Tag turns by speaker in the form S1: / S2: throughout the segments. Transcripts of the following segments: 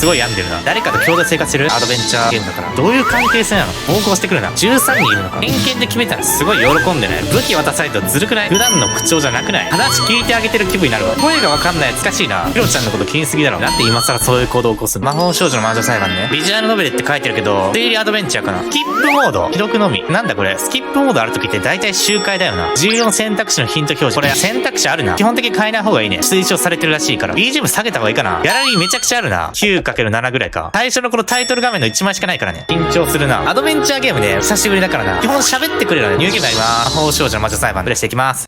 S1: すごい病んでるな。誰かと共同生活してるアドベンチャーゲームだから。どういう関係性なの？暴行してくるな。13人いるのか。偏見で決めたらすごい喜んでない。武器渡されるとずるくない？普段の口調じゃなくない？話聞いてあげてる気分になるわ。声がわかんないやつかしいな。ヒロちゃんのこと気にすぎだろ。なんで今更そういう行動を起こす？魔法少女の魔女裁判ね。ビジュアルノベルって書いてるけど、推理アドベンチャーかな。スキップモード。既読のみ。なんだこれ。スキップモードあるときって大体周回だよな。14選択肢のヒント表示。これ選択肢あるな。基本的に変えない方がいいね。推奨されてるらしいから。BGM 下げた方がいいかな。ギャラリーめちゃくちゃあるな。9×7 ぐらいか。最初のこのタイトル画面の1枚しかないからね。緊張するな。アドベンチャーゲームね、久しぶりだからな。基本喋ってくれるのね。ニューゲームになります。魔法少女の魔女裁判プレイしていきます。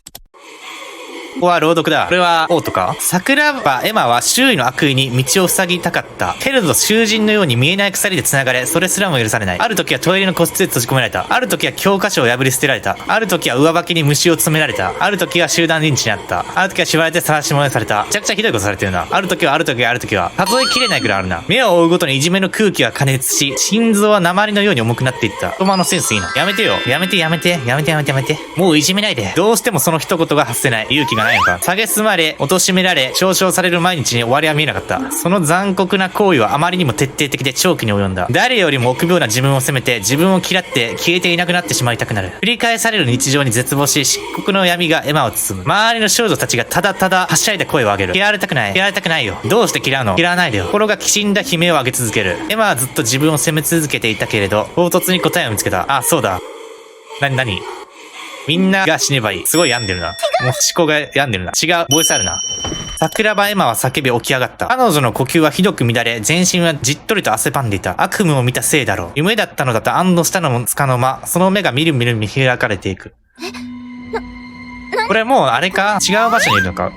S1: ここは朗読だ。これはオートか。桜庭エマは周囲の悪意に道を塞ぎたかった。けれど囚人のように見えない鎖で繋がれ、それすらも許されない。ある時はトイレの個室で閉じ込められた。ある時は教科書を破り捨てられた。ある時は上履きに虫を詰められた。ある時は集団リンチにあった。ある時は縛られて晒し物にされた。めちゃくちゃひどいことされてるな。ある時は数えきれないくらいあるな。目を追うごとにいじめの空気が加熱し、心臓は鉛のように重くなっていった。言葉のセンスいいな。やめてよ。やめて。もういじめないで。どうしてもその一言が発せない。勇気がないのか。蔑まれ、貶められ、嘲笑される毎日に終わりは見えなかった。その残酷な行為はあまりにも徹底的で長期に及んだ。誰よりも臆病な自分を責めて、自分を嫌って消えていなくなってしまいたくなる。繰り返される日常に絶望し、漆黒の闇がエマを包む。周りの少女たちがただただはしゃいで声を上げる。嫌われたくないよ。どうして嫌うの？嫌わないでよ。心がきしんだ悲鳴を上げ続ける。エマはずっと自分を責め続けていたけれど、唐突に答えを見つけた。あ、そうだ。何みんなが死ねばいい。すごい病んでるな。もう思考が病んでるな。違う。ボイスあるな。桜庭エマは叫び起き上がった。彼女の呼吸はひどく乱れ、全身はじっとりと汗ばんでいた。悪夢を見たせいだろう。夢だったのだと安堵したのもつかの間、その目がみるみる見開かれていく。これもうあれか？違う場所にいるのか？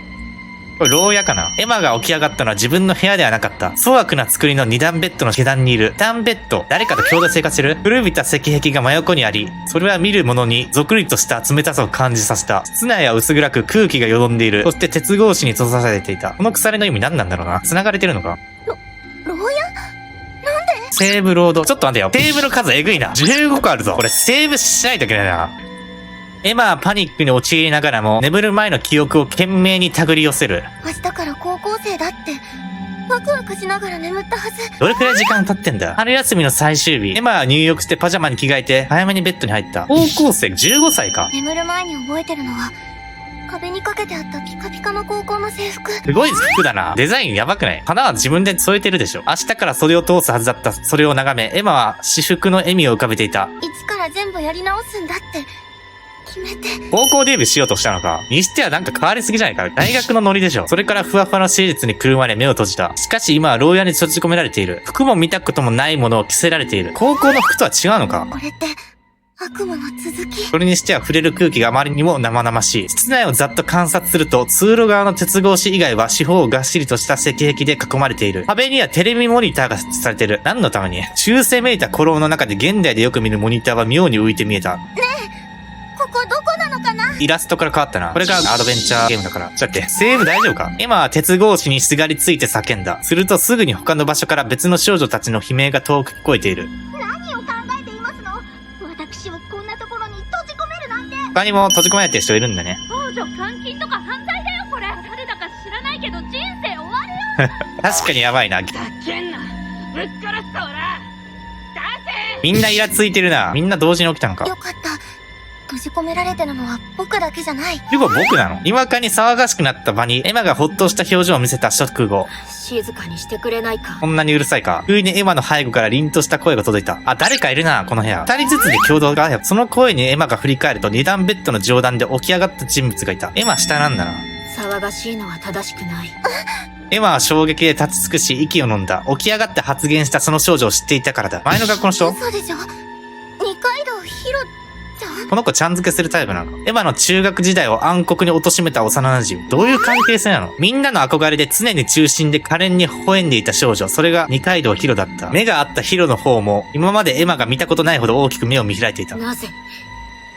S1: これ牢屋かな。エマが起き上がったのは自分の部屋ではなかった。粗悪な作りの2段ベッドの下段にいる。2段ベッド。誰かと共同生活してる？古びた石壁が真横にあり、それは見る者にぞくりとした冷たさを感じさせた。室内は薄暗く空気がよどんでいる。そして鉄格子に閉ざされていた。この鎖の意味何なんだろうな。繋がれてるのか？
S2: 牢屋？なんで？
S1: セーブロード。ちょっと待てよ。テーブル数えぐいな。15個あるぞ。これセーブしないといけないな。エマはパニックに陥りながらも、眠る前の記憶を懸命に手繰り寄せる。
S2: 明日から高校生だって、ワクワクしながら眠ったはず。
S1: どれくらい時間経ってんだ？春休みの最終日、エマは入浴してパジャマに着替えて、早めにベッドに入った。高校生15歳か。
S2: 眠る前に覚えてるのは、壁にかけてあったピカピカの高校の制服。
S1: すごい服だな。デザインやばくない？花は自分で添えてるでしょ。明日から袖を通すはずだったそれを眺め、エマは私服の笑みを浮かべていた。
S2: 一から全部やり直すんだって。決めて。
S1: 高校デビューしようとしたのか。にしてはなんか変わりすぎじゃないか。大学のノリでしょ。それからふわふわの史実にくるまれ目を閉じた。しかし今は牢屋に閉じ込められている。服も見たこともないものを着せられている。高校の服とは違うのか。
S2: これって悪夢の続き。
S1: それにしては触れる空気があまりにも生々しい。室内をざっと観察すると、通路側の鉄格子以外は四方がっしりとした石壁で囲まれている。壁にはテレビモニターが設置されている。何のために？中世めいた古老の中で現代でよく見るモニターは妙に浮いて見えた。
S2: ここどこなのかな？
S1: イラストから変わったな。これがアドベンチャーゲームだから。ちょっと待って、セーブ大丈夫か？エマは鉄格子にすがりついて叫んだ。するとすぐに他の場所から別の少女たちの悲鳴が遠く聞こえている。
S2: 何を考えていますの？私をこんなところに閉じ込めるなんて。
S1: 他にも閉じ込められてる人いるんだね。
S3: 少女監禁とか犯罪だよこれ。誰だか知らないけど人生終わるよ。
S1: 確かにやばいな。
S3: ふざけんな。ぶっ殺すぞおら。出せ。
S1: みんなイラついてるな。みんな同時に起きたのか。
S2: よかった。閉じ込められてるのは僕だけじゃない。
S1: 結構僕なの？にわかに騒がしくなった場に、エマがほっとした表情を見せた直後。
S2: 静かにしてくれないか。
S1: こんなにうるさいか。不意にエマの背後から凛とした声が届いた。あ、誰かいるな、この部屋。二人ずつで共同が、その声にエマが振り返ると二段ベッドの上段で起き上がった人物がいた。エマ下なんだな。
S2: 騒がしいのは正しくない。
S1: エマは衝撃で立ち尽くし息を飲んだ。起き上がって発言したその少女を知っていたからだ。前の学校の人？
S2: 嘘でしょ。二階堂ひろちゃん？
S1: この子ちゃん付けするタイプなの？エマの中学時代を暗黒に貶めた幼馴染。どういう関係性なの？みんなの憧れで常に中心で可憐に微笑んでいた少女。それが二階堂ヒロだった。目があったヒロの方も、今までエマが見たことないほど大きく目を見開いていた。
S2: なぜ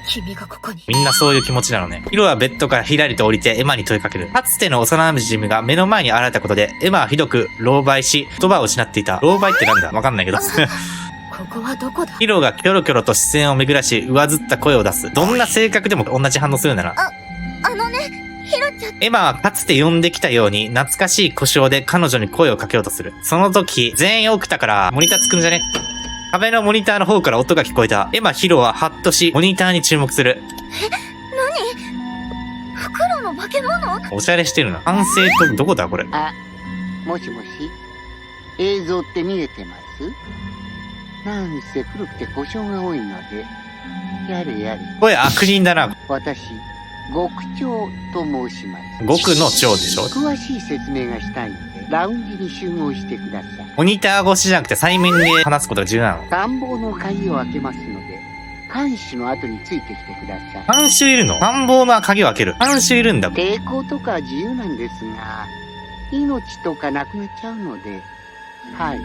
S2: 君がここに？
S1: みんなそういう気持ちなのね。ヒロはベッドからひらりと降りてエマに問いかける。かつての幼馴染が目の前に現れたことで、エマはひどく狼狽し、言葉を失っていた。狼狽ってなんだ？わかんないけど。
S2: ここはどこだ？
S1: ヒロがキョロキョロと視線を巡らし、上ずった声を出す。どんな性格でも同じ反応するなら。
S2: あのね、ヒヒロちゃん。
S1: エマはかつて呼んできたように懐かしい故障で彼女に声をかけようとする。その時、全員起きたからモニターつくんじゃね？壁のモニターの方から音が聞こえた。エマ、ヒロはハッとし、モニターに注目する。
S2: 何？袋の化け物？
S1: おしゃれしてるな。完成とどこだこれ。
S4: あ、もしもし、映像って見えてます？なんせ古くて故障が多いので、やれやれ。
S1: 声悪人だな。
S4: 私、極長と申します。
S1: 極の長でしょ。
S4: 詳しい説明がしたいので、ラウンジに集合してください。
S1: モニター越しじゃなくて対面で話すことが重要なの。
S4: 探訪の鍵を開けますので、監視の後についてきてください。
S1: 監修いるの？探訪の鍵を開ける。監修いるんだ。
S4: 抵抗とか自由なんですが、命とかなくなっちゃうので、はい。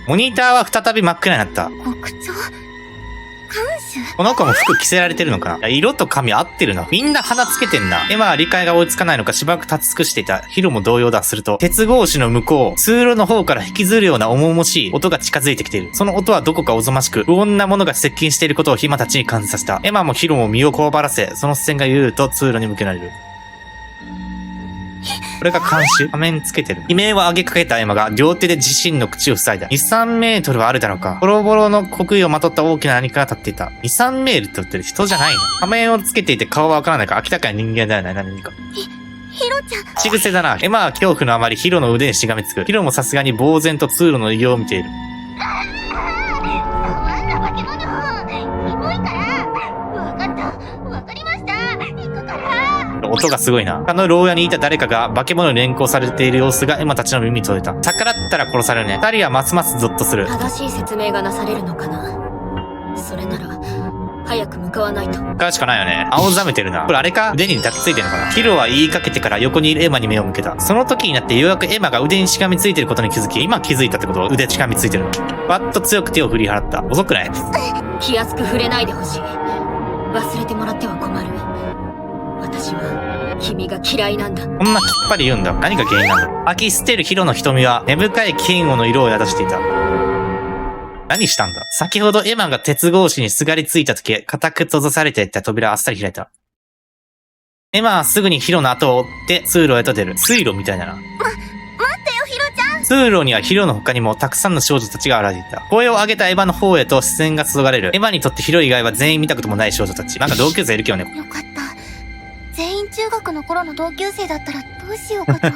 S1: モニターは再び真っ暗になった。
S2: 極長？看守？
S1: この子も服着せられてるのかな？いや、色と髪合ってるな。みんな鼻つけてんな。エマは理解が追いつかないのかしばらく立ち尽くしていた。ヒロも同様だ。すると、鉄格子の向こう、通路の方から引きずるような重々しい音が近づいてきている。その音はどこかおぞましく、不穏なものが接近していることをヒマたちに感じさせた。エマもヒロも身をこわばらせ、その視線がゆると通路に向けられる。これが監視？仮面つけてる。悲鳴を上げかけたエマが両手で自身の口を塞いだ。2、3メートルはあるだろうか。ボロボロの黒衣をまとった大きな何かが立っていた。2、3メートルって言ってる人じゃないの？仮面をつけていて顔はわからないか明らかに人間だよね。何か。
S2: ヒロちゃん。
S1: 口癖だな。エマは恐怖のあまりヒロの腕にしがみつく。ヒロもさすがに呆然と通路の異様を見ている。
S2: 化け物。キモいから。わかった。わかりました。行くから。
S1: 音がすごいな。他の牢屋にいた誰かが化け物に連行されている様子がエマたちの耳に届いた。逆らったら殺されるね。二人はますますゾッとする。
S5: 正しい説明がなされるのかな。それなら早く向かわないと。
S1: 向かうしかないよね。青ざめてるな。これあれか？腕に抱きついてるのかな。ヒロは言いかけてから横にいるエマに目を向けた。その時になってようやくエマが腕にしがみついてることに気づき、今気づいたってこと？腕しがみついてる。バッと強く手を振り払った。遅くない？
S5: 気安く触れないでほしい。忘れてもらっては困る。私は君が嫌いなんだ。
S1: こんなきっぱり言うんだ。何が原因なんだろう。吐き捨てるヒロの瞳は根深い嫌悪の色を宿していた。何したんだ？先ほどエマが鉄格子にすがりついた時、固く閉ざされていた扉はあっさり開いた。エマはすぐにヒロの後を追って通路へと出る。水路みたいだな。
S2: 待ってよ、ヒロちゃん。
S1: 通路にはヒロの他にもたくさんの少女たちが現れていた。声を上げたエマの方へと視線が注がれる。エマにとってヒロ以外は全員見たこともない少女たち。なんか同級生いるけどね。
S2: よかった。全員中学の頃の同級生だったらどうしようかと。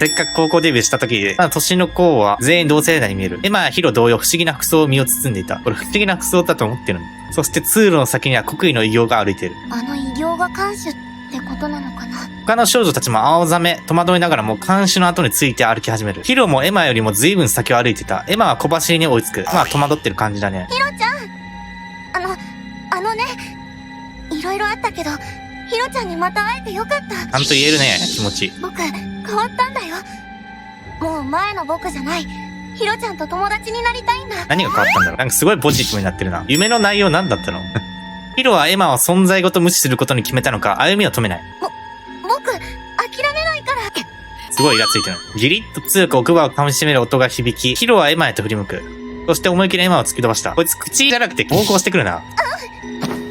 S1: せっかく高校デビューした時、まだ年の子は全員同世代に見える。エマやヒロ同様不思議な服装を身を包んでいた。これ不思議な服装だと思ってるの。そして通路の先には黒衣の異形が歩いている。
S2: あの異形が看守ってことなのかな。
S1: 他の少女たちも青ざめ、戸惑いながらも監視の後について歩き始める。ヒロもエマよりも随分先を歩いていた。エマは小走りに追いつく。まあ戸惑ってる感じだね。
S2: ヒロちゃん。あのね、いろいろあったけど、ヒロちゃんにまた会えてよかった。
S1: ちゃんと言えるね、気持ち。
S2: 僕、変わったんだよ。もう前の僕じゃない。ヒロちゃんと友達になりたいんだ。
S1: 何が変わったんだろう。なんかすごいポジティブになってるな。夢の内容何だったの？ヒロはエマを存在ごと無視することに決めたのか、歩みを止めない。
S2: 僕、諦めないから。
S1: すごいイラついてる。ギリッと強く奥歯を噛み締める音が響き、ヒロはエマへと振り向く。そして思い切りエマを突き飛ばした。こいつ口じゃなくて暴行してくるな。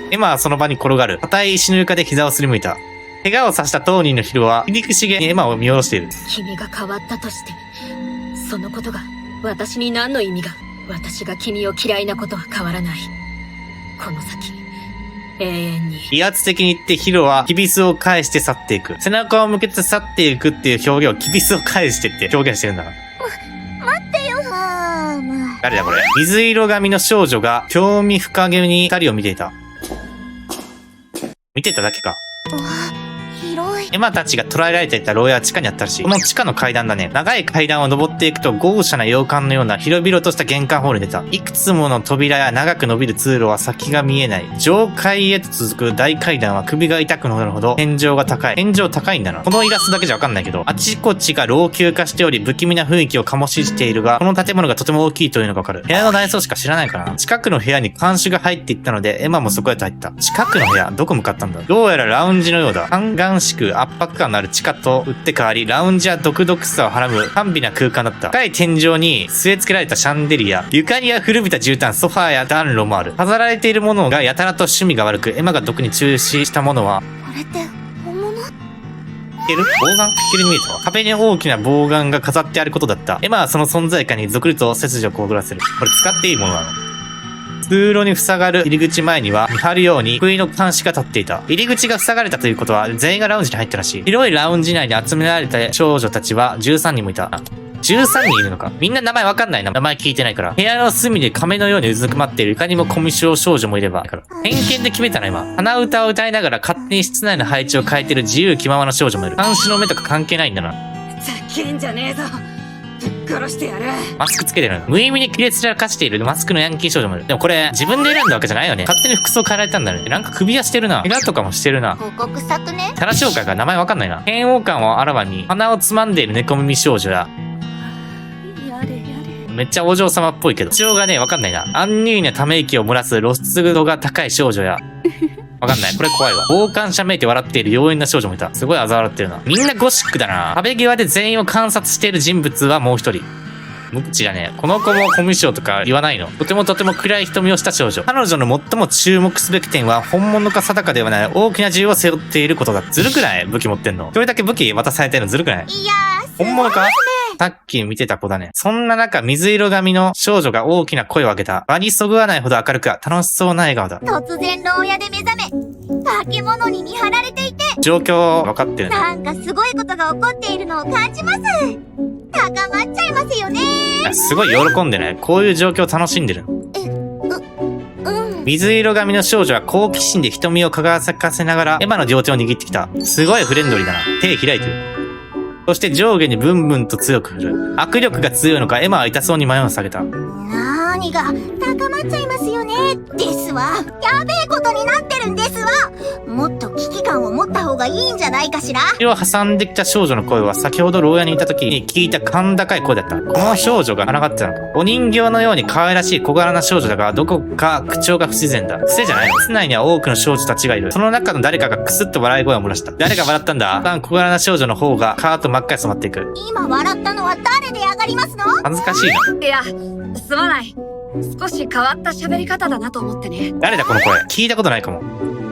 S1: エマはその場に転がる。硬い石の床で膝をすりむいた。怪我をさした当人のヒロは、皮肉しげにエマを見下ろしている。
S5: 君が変わったとして、そのことが私に何の意味が。私が君を嫌いなことは変わらない。この先、永遠に。
S1: 威圧的に言ってヒロは、キビスを返して去っていく。背中を向けて去っていくっていう表現をキビスを返してって表現してるんだな。
S2: 待ってよ。
S1: 誰だこれ。水色髪の少女が興味深げに二人を見ていた。見てただけか。
S2: うわ、広い。
S1: エマたちが捕らえられていた牢屋は地下にあったらしい。この地下の階段だね。長い階段を登っていくと豪華な洋館のような広々とした玄関ホールに出た。いくつもの扉や長く伸びる通路は先が見えない。上階へと続く大階段は首が痛くなるほど天井が高い。天井高いんだな。このイラストだけじゃわかんないけど、あちこちが老朽化しており不気味な雰囲気を醸ししているが、この建物がとても大きいというのがわかる。部屋の内装しか知らないからな。近くの部屋に看守が入っていったので、エマもそこへと入った。近くの部屋、どこ向かったんだ？どうやらラウンジのようだ。嘆々しく圧迫感のある地下と打って変わり、ラウンジは独々さをはらむ甘美な空間だった。深い天井に据え付けられたシャンデリア、床には古びた絨毯、ソファーや暖炉もある。飾られているものがやたらと趣味が悪く、エマが特に注視したものは、
S2: これって本物？
S1: ける棒眼いけるに見えたわ。壁に大きな棒眼が飾ってあることだった。エマはその存在感にぞくりと背筋を凍らせる。これ使っていいものなの？通路に塞がる入り口前には見張るように得意の監視が立っていた。入り口が塞がれたということは全員がラウンジに入ったらしい。広いラウンジ内に集められた少女たちは13人もいた。13人いるのか。みんな名前わかんないな。名前聞いてないから。部屋の隅で亀のようにうずくまっている。他にもコミュ障少女もいれば。偏見で決めたな、今。鼻歌を歌いながら勝手に室内の配置を変えてる自由気ままな少女もいる。監視の目とか関係ないんだな。
S5: ざけんじゃねえぞ。ぶっ殺してやる。
S1: マスクつけてるの。無意味に切れ散らかしているマスクのヤンキー少女もいる。でもこれ、自分で選んだわけじゃないよね。勝手に服装変えられたんだね。なんか首輪してるな。怪我とかもしてるな。
S2: ここ臭くね？
S1: キャラ紹介が名前わかんないな。嫌悪感をあらわに、鼻をつまんでいる猫耳少女や、
S3: やれやれ。
S1: めっちゃお嬢様っぽいけど、口調がね、わかんないな。アンニュイなため息を漏らす露出度が高い少女や、わかんない。これ怖いわ。傍観者めいて笑っている妖艶な少女もいた。すごい嘲笑ってるな。みんなゴシックだな。壁際で全員を観察している人物はもう一人。無口だね。この子もコミュ障とか言わないの。とても暗い瞳をした少女。彼女の最も注目すべき点は、本物か定かではない大きな銃を背負っていることだ。ずるくない？武器持ってんの。一人だけ武器渡されてるのずるくない？
S2: いやー、
S1: 本物か？さっき見てた子だね。そんな中、水色髪の少女が大きな声を上げた。場にそぐわないほど明るく、楽しそうな笑顔だ。
S2: 突然牢屋で目覚め、化け物に見張られていて、
S1: 状況分かってるね。
S2: なんかすごいことが起こっているのを感じます。高まっちゃいますよね。
S1: すごい喜んでね。こういう状況を楽しんでる。水色髪の少女は好奇心で瞳を輝かせながらエマの両手を握ってきた。すごいフレンドリーだな。手開いてる。そして上下にブンブンと強く振る。握力が強いのか、エマは痛そうに眉を下げた。
S2: 何が高まっちゃいますよね。ですわ。やべえことになってるんですわ。もっと危機感を持った方がいいんじゃないかしら。
S1: 口を挟んできた少女の声は先ほど牢屋にいた時に聞いた甲高い声だった。この少女が抗ってたのか。お人形のように可愛らしい小柄な少女だが、どこか口調が不自然だ。癖じゃないの。室内には多くの少女たちがいる。その中の誰かがクスッと笑い声を漏らした。誰が笑ったんだ？小柄な少女の方がカーッと真っ赤に染まっていく。
S2: 今笑ったのは誰で上がりますの？
S1: 恥ずかしいな。
S5: いや、すまない。少し変わった喋り方だなと思ってね。
S1: 誰だこの声。聞いたことないかも。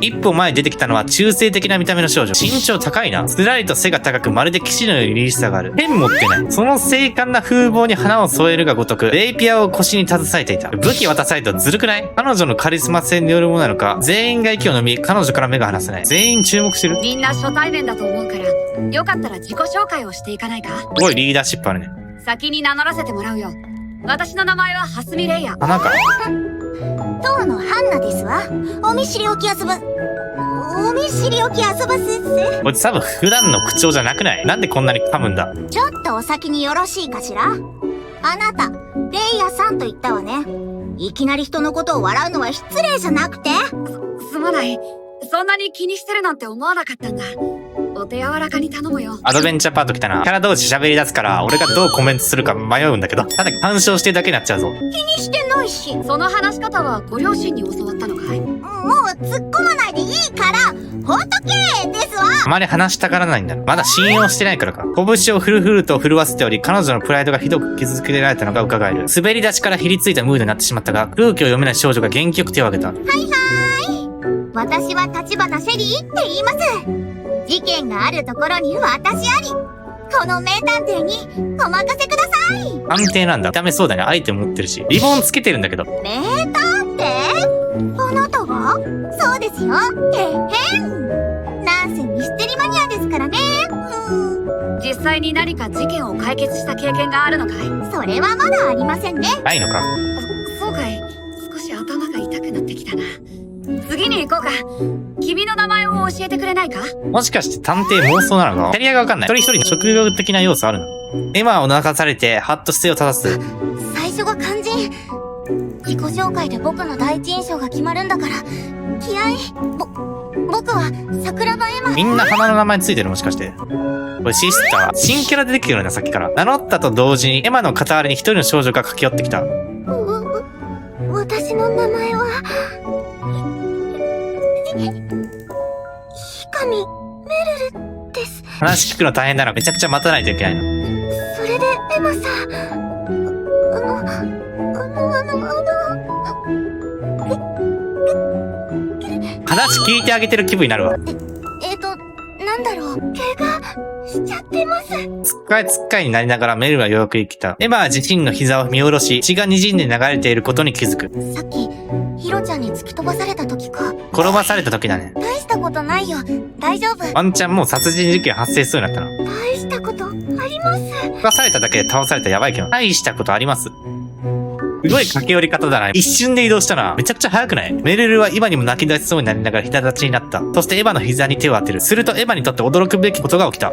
S1: 一歩前に出てきたのは中性的な見た目の少女。身長高いな。つらりと背が高く、まるで騎士のように凛々しさがある。ペン持ってない。その精悍な風貌に花を添えるがごとく、レイピアを腰に携えていた。武器渡されたとずるくない？彼女のカリスマ性によるものなのか、全員が息を飲み、彼女から目が離せない。全員注目してる。
S5: みんな初対面だと思うから、よかったら自己紹介をしていかないか？
S1: すごいリーダーシップあるね。
S5: 先に名乗らせてもらうよ。私の名前は蓮見レイヤ。
S1: 花か。
S2: 当のハンナですわ。お見知りおき遊ばすっす。
S1: こいつ多分普段の口調じゃなくない？なんでこんなに噛むんだ？
S2: ちょっとお先によろしいかしら。あなた、レイヤさんと言ったわね。いきなり人のことを笑うのは失礼じゃなくて。
S5: すまない。そんなに気にしてるなんて思わなかったんだ。お手柔らかに頼むよ。
S1: アドベンチャーパート来たな。キャラ同士喋り出すから、俺がどうコメントするか迷うんだけど、ただ干渉してるだけになっちゃうぞ。
S2: 気にしてないし。
S5: その話し方はご両親に教わったのかい？
S2: もう突っ込まないでいいから、ほんとけーですわ。
S1: あまり話したがらないんだ。まだ信用してないからか。拳をフルフルと震わせており、彼女のプライドがひどく傷つけられたのが伺える。滑り出しからひりついたムードになってしまったが、空気を読めない少女が元気よく手を挙げた。
S2: 私は立花シェリーって言います。事件があるところに私あり。この名探偵にお任せください。
S1: 安定なんだ。見た目そうだね。アイテム持ってるし。リボンつけてるんだけど。
S2: 名探偵？あなたが？そうですよ。てへん。なんせミステリマニアですからね。
S5: 実際に何か事件を解決した経験があるのかい？
S2: それはまだありませんね。
S1: ないのか。
S5: そうかい。少し頭が痛くなってきたな。次に行こうか。君の名前を教えてくれないか？
S1: もしかして探偵妄想なのか？キャリアがわかんない。一人一人の職業的な要素あるの？エマを泣かされて、はっと姿勢を正す。
S2: 最初が肝心。自己紹介で僕の第一印象が決まるんだから、気合い。僕は桜庭エマ。
S1: みんな花の名前ついてるもしかして。これシスター。新キャラ出てきてるんだ、さっきから。名乗ったと同時に、エマの傍らに一人の少女が駆け寄ってきた。
S2: 私の名前は、光メルルです。
S1: 話聞くの大変だな。めちゃくちゃ待たないといけないの。
S2: それで、エマさん。
S1: 話聞いてあげてる気分になるわ。
S2: なんだろう。怪我しちゃってます。
S1: つっかいつっかいになりながらメルはようやく生きた。エヴァは自身の膝を見下ろし、血が滲んで流れていることに気づく。
S2: さっき、ヒロちゃんに突き飛ばされた時か。
S1: 転ばされた時だね。
S2: 大したことないよ。大丈夫。
S1: ワンチャンもう殺人事件発生しそうになったな。
S2: 大したことあります。
S1: 飛ばされただけで倒されたらやばいけど、大したことあります。すごい駆け寄り方だな。一瞬で移動したな。めちゃくちゃ速くない？メルルは今にも泣き出しそうになりながら膝立ちになった。そしてエヴァの膝に手を当てる。するとエヴァにとって驚くべきことが起きた。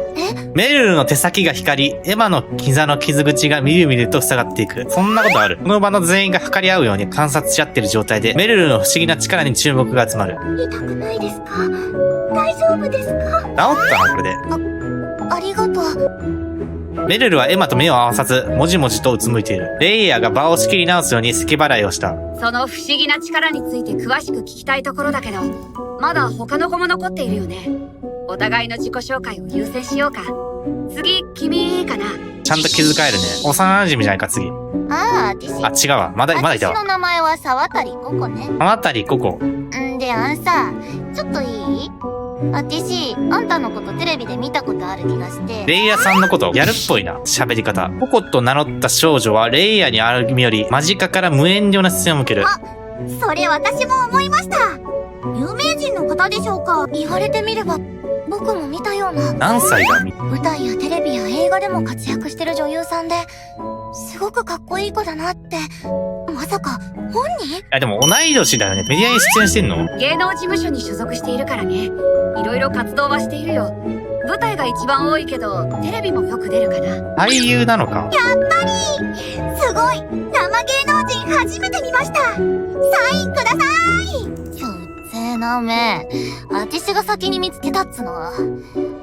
S1: メルルの手先が光り、エヴァの膝の傷口がみるみると塞がっていく。そんなことある？この場の全員が測り合うように観察し合ってる状態で、メルルの不思議な力に注目が集まる。
S2: 痛くないですか？大丈夫ですか？
S1: 治ったな、これで。
S2: ありがとう。
S1: メルルはエマと目を合わさず、もじもじとうつむいている。レイヤーが場を仕切り直すように咳払いをした。
S5: その不思議な力について詳しく聞きたいところだけど、まだ他の子も残っているよね。お互いの自己紹介を優先しようか。次、君かな。
S1: ちゃんと気遣えるね。幼馴染じゃないか、次。
S2: ああ、私。
S1: あ、違うわ。まだいた
S2: 私
S1: わ。
S2: の名前は沢渡ココね。
S1: あなたりここ。
S2: んで、さ、ちょっといい？私、あんたのことテレビで見たことある気がして。
S1: レイヤさんのこと、ギャルっぽいな。喋り方。ココと名乗った少女は、レイヤに歩み寄り、間近から無遠慮な視線を向ける。
S2: それ私も思いました。有名人の方でしょうか？言われてみれば、僕も見たような。
S1: 何歳だ？
S2: 舞台やテレビや映画でも活躍してる女優さんで、すごくかっこいい子だなって。まさか、本人？
S1: でも同い年だよね。メディアに出演してんの？
S5: 芸能事務所に所属しているからね。いろいろ活動はしているよ。舞台が一番多いけど、テレビもよく出るかな。
S1: 俳優なのか？
S2: やっぱりすごい生芸能人初めて見ました。サインください。ちょっぜえな目。私が先に見つけたっつの。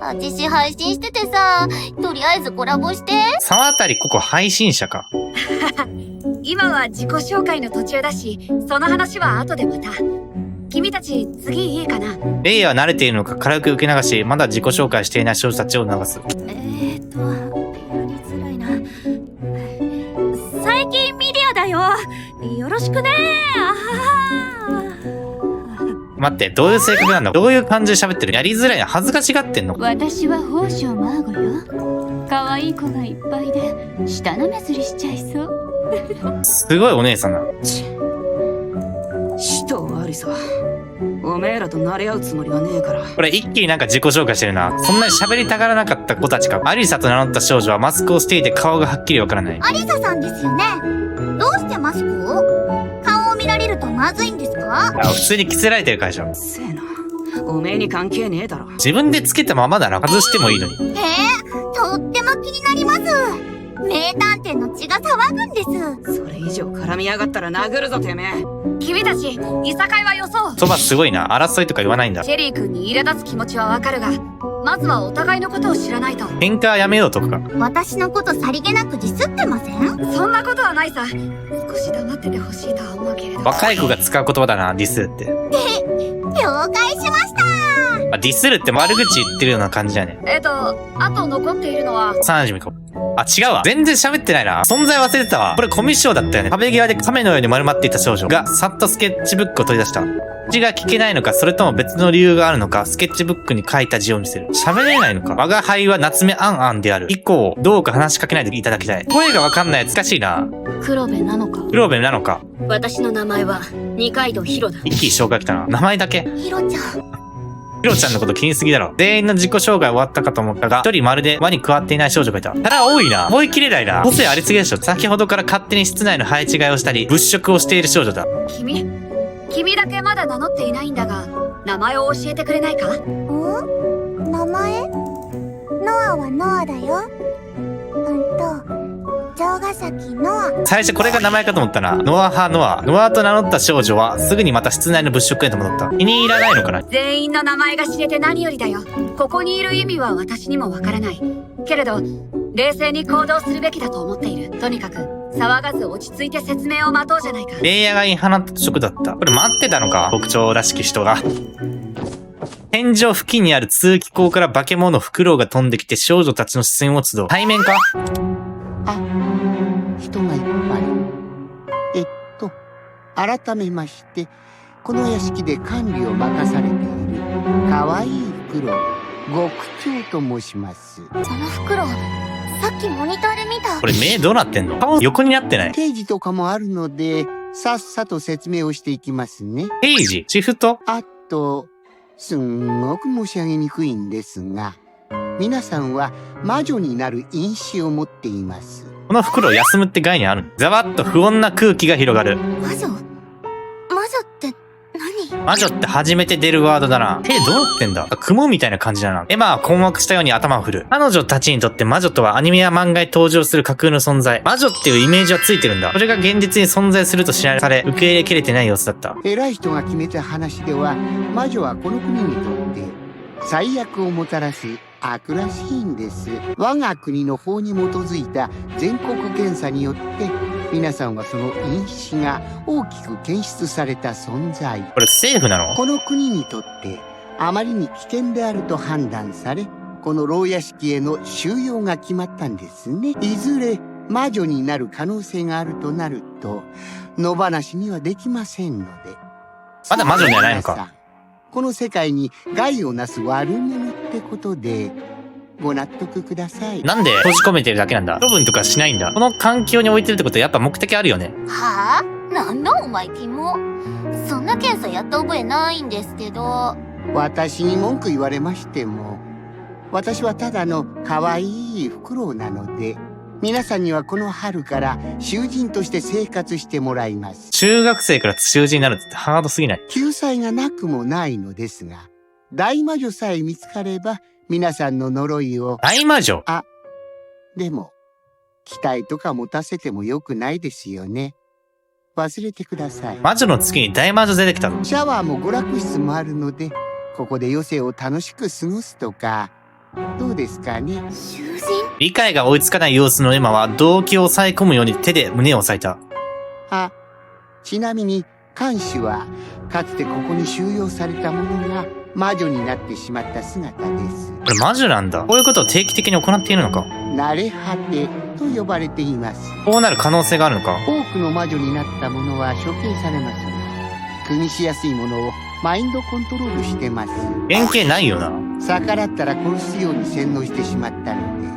S2: 私配信しててさ、とりあえずコラボして。
S1: 沢渡ここ配信者か。
S5: 今は自己紹介の途中だし、その話は後でまた。君たち次いいかな。
S1: レイヤは慣れているのか軽く受け流し、まだ自己紹介していない少女たちを促す。
S2: やりづらいな。
S3: 最近ミディアだよ。よろしくね。
S1: 待って、どういう性格なんだ？どういう感じで喋ってる？やりづらいな。恥ずかしがってんの？
S3: 私は宝生マーゴよ。可愛い子がいっぱいで舌のめずりしちゃいそう。
S1: すごいお姉さんだ。
S6: 使徒アリサ、おめえらと慣れ合うつもりはねえから。
S1: これ一気になんか自己紹介してるな。そんなに喋りたがらなかった子たちか。アリサと名乗った少女はマスクをしていて顔がはっきりわからない。
S2: アリサさんですよね。どうしてマスクを？顔を見られるとまずいんですか？
S1: 普通に着せられてる会社。
S6: せえな、おめえに関係ねえだろ。
S1: 自分でつけたままだな。外してもいいのに。
S2: とっても気になります。名探偵の血が騒ぐんです。
S6: それ以上絡みやがったら殴るぞてめえ。
S5: 君たち、いさかいはよそう。
S1: そばすごいな。争いとか言わないんだ。
S5: チェリー君に入れ出す気持ちはわかるが、まずはお互いのことを知らないと。
S1: 喧嘩はやめようとか。
S2: 私のことさりげなくディスってません？
S5: そんなことはないさ。少し黙っててほしいとは思うけれど。
S1: 若い子が使う言葉だな、ディスるって。
S2: 了解しました。
S1: ディスるって悪口言ってるような感じだね。
S5: あと残っているのは。
S1: 幼馴染か。違うわ。全然喋ってないな。存在忘れてたわ。これコミッションだったよね。壁際で亀のように丸まっていた少女が、さっとスケッチブックを取り出した。字が聞けないのか、それとも別の理由があるのか、スケッチブックに書いた字を見せる。喋れないのか。我が輩は夏目あんあんである。以降、どうか話しかけないでいただきたい。声がわかんない。難しいな。
S3: 黒部なのか。
S1: 黒部なのか。
S5: 私の名前は二階堂ヒロだ。
S1: 一気に紹介来たな。名前だけ。
S2: ヒロちゃん。
S1: ヒロちゃんのこと気にすぎだろ。全員の自己紹介終わったかと思ったが、一人まるで輪に加わっていない少女がいた。ただ多いな。覚えきれないな。個性ありすぎでしょ。先ほどから勝手に室内の配置替えをしたり、物色をしている少女だ。
S5: 君だけまだ名乗っていないんだが、名前を教えてくれないか？
S2: 名前？ノアはノアだよ。城ヶ崎ノア。
S1: 最初これが名前かと思ったな。ノア派ノア。ノアと名乗った少女は、すぐにまた室内の物色へと戻った。気に入らないのかな？
S5: 全員の名前が知れて何よりだよ。ここにいる意味は私にもわからない。けれど、冷静に行動するべきだと思っている。とにかく、騒がず落ち着いて説明を待とうじゃないか。
S1: レイヤが言い放った直だった。これ待ってたのか？牧長らしき人が。天井付近にある通気口から化け物フクロウが飛んできて少女たちの視線を集う。対面か？
S4: 人がいっぱい。改めまして、この屋敷で管理を任されている可愛いフクロウ、極長と申します。
S2: その袋、さっきモニターで見た。
S1: これ目どうなってんの？顔横になってない？
S4: 刑事とかもあるので、さっさと説明をしていきますね。
S1: 刑事？シフト？
S4: あと、すんごく申し上げにくいんですが、皆さんは魔女になる因子を持っています。
S1: この袋休むって概念ある？ざわっと不穏な空気が広がる。
S2: 魔女って何？
S1: 魔女って初めて出るワードだな。どうなってんだ？雲みたいな感じだな。エマは困惑したように頭を振る。彼女たちにとって魔女とはアニメや漫画に登場する架空の存在。魔女っていうイメージはついてるんだ。それが現実に存在すると知らされ、受け入れきれてない様子だった。
S4: 偉い人が決めた話では、魔女はこの国にとって最悪をもたらす悪らしいんです。我が国の法に基づいた全国検査によって、皆さんはその因子が大きく検出された存在。
S1: これ政府なの？
S4: この国にとってあまりに危険であると判断され、この牢屋敷への収容が決まったんですね。いずれ魔女になる可能性があるとなると、野放しにはできませんので。
S1: まだ魔女じゃないのか？
S4: 皆さん、この世界に害をなす悪者ってことでご納得ください。
S1: なんで閉じ込めてるだけなんだ？処分とかしないんだ。この環境に置いてるってことはやっぱ目的あるよね。
S2: はぁ？なんだお前キモ。そんな検査やった覚えないんですけど。
S4: 私に文句言われましても、私はただの可愛いフクロウなので、皆さんにはこの春から囚人として生活してもらいます。
S1: 中学生から囚人になるってハードすぎない？
S4: 救済がなくもないのですが、大魔女さえ見つかれば、皆さんの呪いを。
S1: 大魔女？
S4: でも、期待とか持たせてもよくないですよね。忘れてください。
S1: 魔女の月に大魔女出てきたの？
S4: シャワーも娯楽室もあるので、ここで余生を楽しく過ごすとか、どうですかね。
S2: 囚人？
S1: 理解が追いつかない様子のエマは動機を抑え込むように手で胸を押さえた。
S4: ちなみに、看守は、かつてここに収容された者が魔女になってしまった姿です。
S1: これ魔女なんだ。こういうことを定期的に行っているのか？
S4: 慣れ果てと呼ばれています。
S1: こうなる可能性があるのか？
S4: 多くの魔女になった者は処刑されますが、組みしやすいものをマインドコントロールしてます。
S1: 原型ないよな。
S4: 逆らったら殺すように洗脳してしまったので、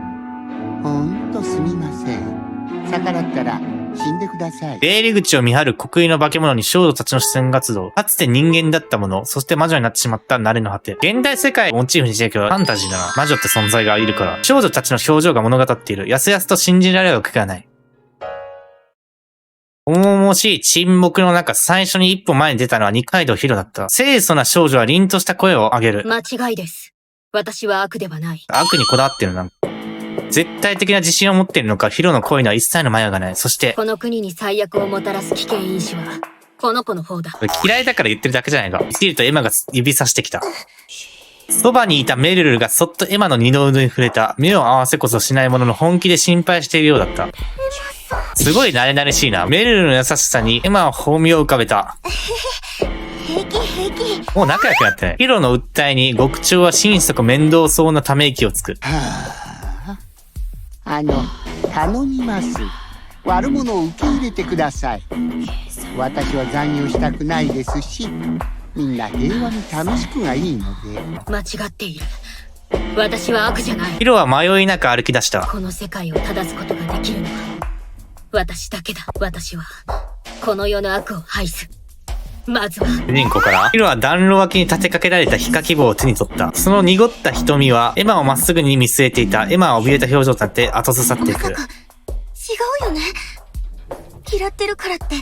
S4: ほんとすみません。逆らったら死んでください。
S1: 出入り口を見張る国威の化け物に少女たちの視線が集う。かつて人間だったもの、そして魔女になってしまった慣れの果て。現代世界をモチーフにしてるけど、ファンタジーだな。魔女って存在がいるから。少女たちの表情が物語っている。やすやすと信じられるわけがない。重々しい沈黙の中、最初に一歩前に出たのは二階堂ヒロだった。清楚な少女は凛とした声を上げる。
S5: 間違いです。私は悪ではない。
S1: 悪にこだわってるな。絶対的な自信を持っているのか、ヒロの声には一切の迷いがない。そして、
S5: この国に最悪をもたらす危険因子は、この子の方だ。
S1: 嫌いだから言ってるだけじゃないか。キリとエマが指さしてきた。そばにいたメルルがそっとエマの二の腕に触れた。目を合わせこそしないものの本気で心配しているようだった。すごい慣れ慣れしいな。メルルの優しさにエマは褒美を浮かべた。
S2: 平気。
S1: もう仲良くなってない。ヒロの訴えに極長は心底面倒そうなため息をつく。
S4: 頼みます。悪者を受け入れてください。私は残業したくないですし、みんな平和に楽しくがいいので。
S5: 間違っている。私は悪じゃない。
S1: ヒロは迷いなく歩き出した。
S5: この世界を正すことができるのは、私だけだ。私は、この世の悪を排す。まずは。
S1: 主人公から、ヒロは暖炉脇に立てかけられたヒカキ棒を手に取った。その濁った瞳は、エマをまっすぐに見据えていた。エマは怯えた表情となって後ずさっていく。
S2: 違うよね。嫌ってるからって、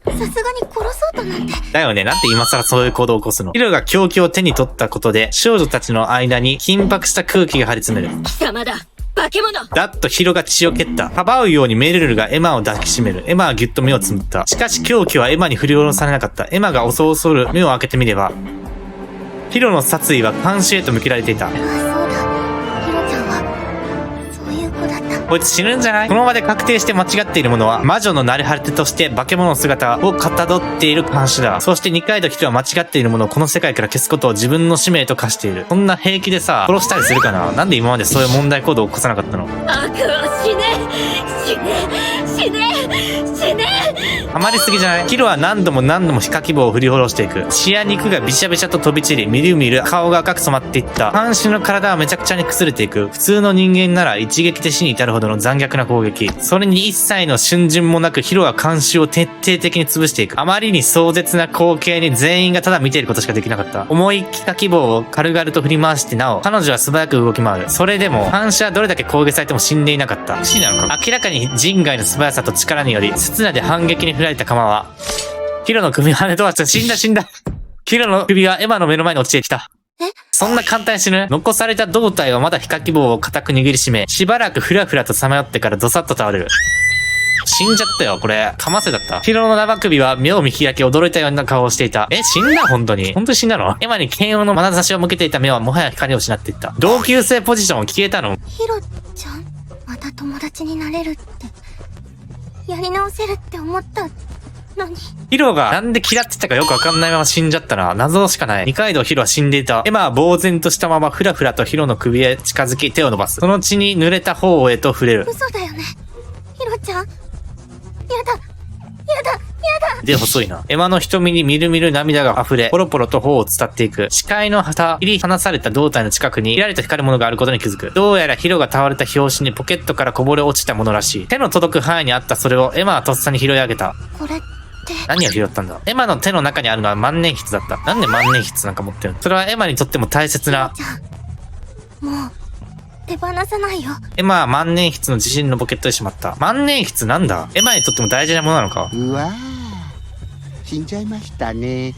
S2: さすがに殺そうとなんて。
S1: だよね。なんで今更そういう行動を起こすの？ヒロが凶器を手に取ったことで、少女たちの間に緊迫した空気が張り詰める。
S5: 貴様だ化け物。
S1: だっとヒロが血を蹴った。かばうようにメルルがエマを抱きしめる。エマはぎゅっと目をつむった。しかし凶器はエマに振り下ろされなかった。エマが恐る目を開けてみれば、ヒロの殺意は監視へと向けられていた。
S2: そうだ。ヒロちゃんは、そういう子だった。
S1: こいつ死ぬんじゃない？この場で確定して間違っているものは、魔女の慣れ果てとして化け物の姿をかたどっている監視だ。そして二階堂ヒロは間違っているものをこの世界から消すことを自分の使命と化している。そんな平気でさ、殺したりするかな？なんで今までそういう問題行動を起こさなかったの？
S5: 悪は死ね。
S1: ハマりすぎじゃない？ヒロは何度も何度も皮下希望を振り下ろしていく。血や肉がビシャビシャと飛び散り、みるみる顔が赤く染まっていった。看守の体はめちゃくちゃに崩れていく。普通の人間なら一撃で死に至るほどの残虐な攻撃。それに一切の瞬順もなくヒロは看守を徹底的に潰していく。あまりに壮絶な光景に全員がただ見ていることしかできなかった。重い皮下希望を軽々と振り回してなお、彼女は素早く動き回る。それでも、看守はどれだけ攻撃されても死んでいなかった。不思議なのか？明らかに人外の素早さと力により、刹那で反撃に振られた鎌は、ヒロの首を跳ね飛ばして死んだ。ヒロの首はエマの目の前に落ちてきた。そんな簡単に死ぬ？残された胴体はまだ皮下希望を固く握りしめ、しばらくふらふらとさまよってからドサッと倒れる。死んじゃったよ、これ。かませだった。ヒロの生首は目を見開き驚いたような顔をしていた。死んだ？本当に死んだの？エマに嫌悪の眼差しを向けていた目はもはや光を失っていった。同級生ポジションを消えたの？
S2: ヒロちゃん、また友達になれるって、やり直せるって思ったのに。
S1: ヒロがなんで嫌ってたかよくわかんないまま死んじゃったな。謎しかない。二階堂ヒロは死んでいた。エマは呆然としたままふらふらとヒロの首へ近づき手を伸ばす。その血に濡れた方へと触れる。
S2: 嘘だよね。ヒロちゃん。やだ。
S1: で、細いな。エマの瞳にみるみる涙が溢れ、ポロポロと頬を伝っていく。視界の旗、切り離された胴体の近くに、キラリと光るものがあることに気づく。どうやらヒロが倒れた拍子にポケットからこぼれ落ちたものらしい。手の届く範囲にあったそれをエマはとっさに拾い上げた。
S2: これって。
S1: 何を拾ったんだ？エマの手の中にあるのは万年筆だった。なんで万年筆なんか持ってるの？それはエマにとっても大切な。
S2: ヒロちゃん、もう、手放さないよ。
S1: エマは万年筆の自身のポケットでしまった。万年筆なんだ？エマにとっても大事なものなのか？
S4: うわー、死んじゃいましたね。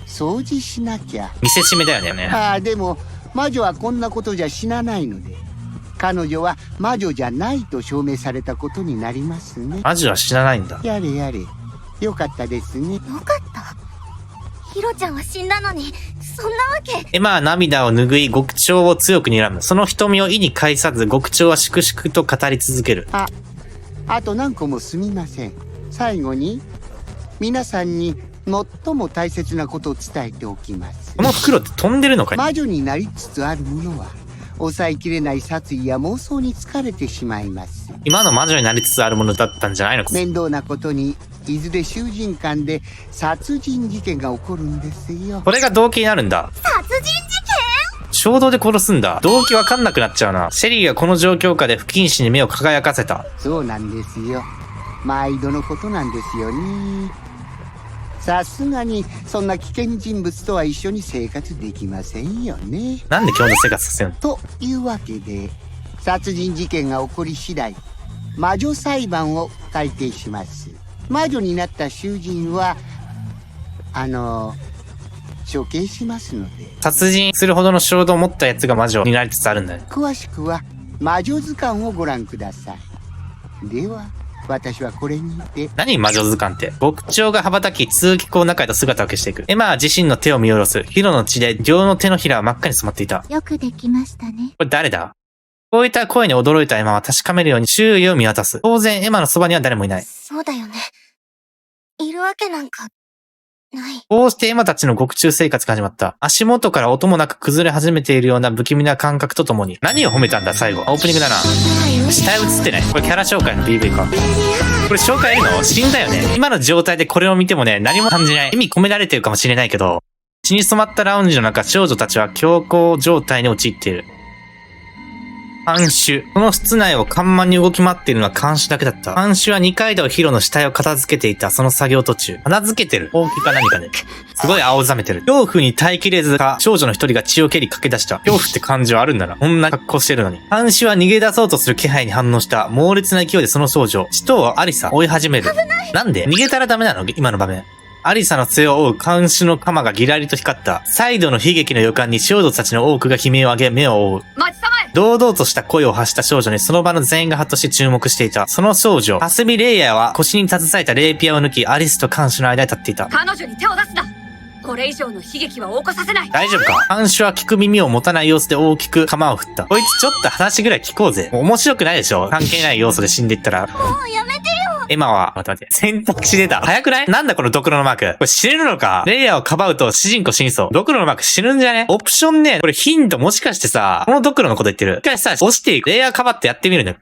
S4: 掃除しなきゃ。
S1: 見せしめだよね。
S4: でも魔女はこんなことじゃ死なないので、彼女は魔女じゃないと証明されたことになりますね。
S1: 魔女は死なないんだ。
S4: やれやれ、よかったですね。
S2: よかった。ヒロちゃんは死んだのに、そんなわけ。
S1: エマは涙を拭い極長を強く睨む。その瞳を意に介さず極長は粛々と語り続ける。
S4: あと何個もすみません。最後に皆さんに最も大切なことを伝えておきます。
S1: この袋って飛んでるのかい？
S4: 魔女になりつつある者は抑えきれない殺意や妄想に疲れてしまいます。
S1: 今の魔女になりつつあるものだったんじゃないのか？
S4: 面倒なことにいずれ囚人間で殺人事件が起こるんですよ。
S1: これが動機になるんだ。
S2: 殺人事
S1: 衝動で殺すんだ。動機わかんなくなっちゃうな。シェリーがこの状況下で不謹慎に目を輝かせた。
S4: そうなんですよ。毎度のことなんですよね。さすがにそんな危険人物とは一緒に生活できませんよね。
S1: なんで共同生活させるの？
S4: というわけで、殺人事件が起こり次第、魔女裁判を改定します。魔女になった囚人は処刑しますので。
S1: 殺人するほどの衝動を持った奴が魔女になりつつあるんだよ。
S4: 詳しくは魔女図鑑をご覧ください。では私はこれにて。
S1: 何魔女図鑑って。極長が羽ばたき通気口の中へと姿を消していく。エマは自身の手を見下ろす。ヒロの血で両の手のひらは真っ赤に染まっていた。
S2: よくできましたね。
S1: これ誰だ？こういった声に驚いたエマは確かめるように周囲を見渡す。当然エマのそばには誰もいない。
S2: そうだよね。いるわけなんか、ない。
S1: こうしてエマたちの獄中生活が始まった。足元から音もなく崩れ始めているような不気味な感覚とともに。何を褒めたんだ最後。オープニングだな。下絵映ってない。これキャラ紹介の PV か。これ紹介いるの？死んだよね。今の状態でこれを見てもね、何も感じない。意味込められてるかもしれないけど、血に染まったラウンジの中、少女たちは強行状態に陥っている。看守。この室内を緩慢に動き回っているのは看守だけだった。看守は二階堂ヒロの死体を片付けていたその作業途中。片付けてる。大きか何かね。すごい青ざめてる。恐怖に耐えきれずか、少女の一人が血を蹴り駆け出した。恐怖って感情あるんだな。こんな格好してるのに。看守は逃げ出そうとする気配に反応した。猛烈な勢いでその少女、血とアリサ、追い始める。なんで？逃げたらダメなの？今の場面。アリサの杖を追う看守の鎌がギラリと光った。再度の悲劇の予感に少女たちの多くが悲鳴を上げ目を覆う。
S5: 待ちたまえ！
S1: 堂々とした声を発した少女にその場の全員がハッとし注目していた。その少女、ハスビレイヤーは腰に携えたレイピアを抜き、アリスと看守の間に立っていた。
S5: 彼女に手を出すな！これ以上の悲劇は起こさせない！
S1: 大丈夫か？看守は聞く耳を持たない様子で大きく鎌を振った。こいつちょっと話ぐらい聞こうぜ。もう面白くないでしょ？関係ない要素で死んでいったら。
S2: もうやめてよ。
S1: エマは、待って。選択肢出た。早くない？なんだこのドクロのマーク。これ死ぬのか？レイヤーをかばうと主人公死にそう。ドクロのマーク死ぬんじゃね？オプションね。これヒントもしかしてさ、このドクロのこと言ってる。一回さ、押していく。レイヤーかばってやってみるね。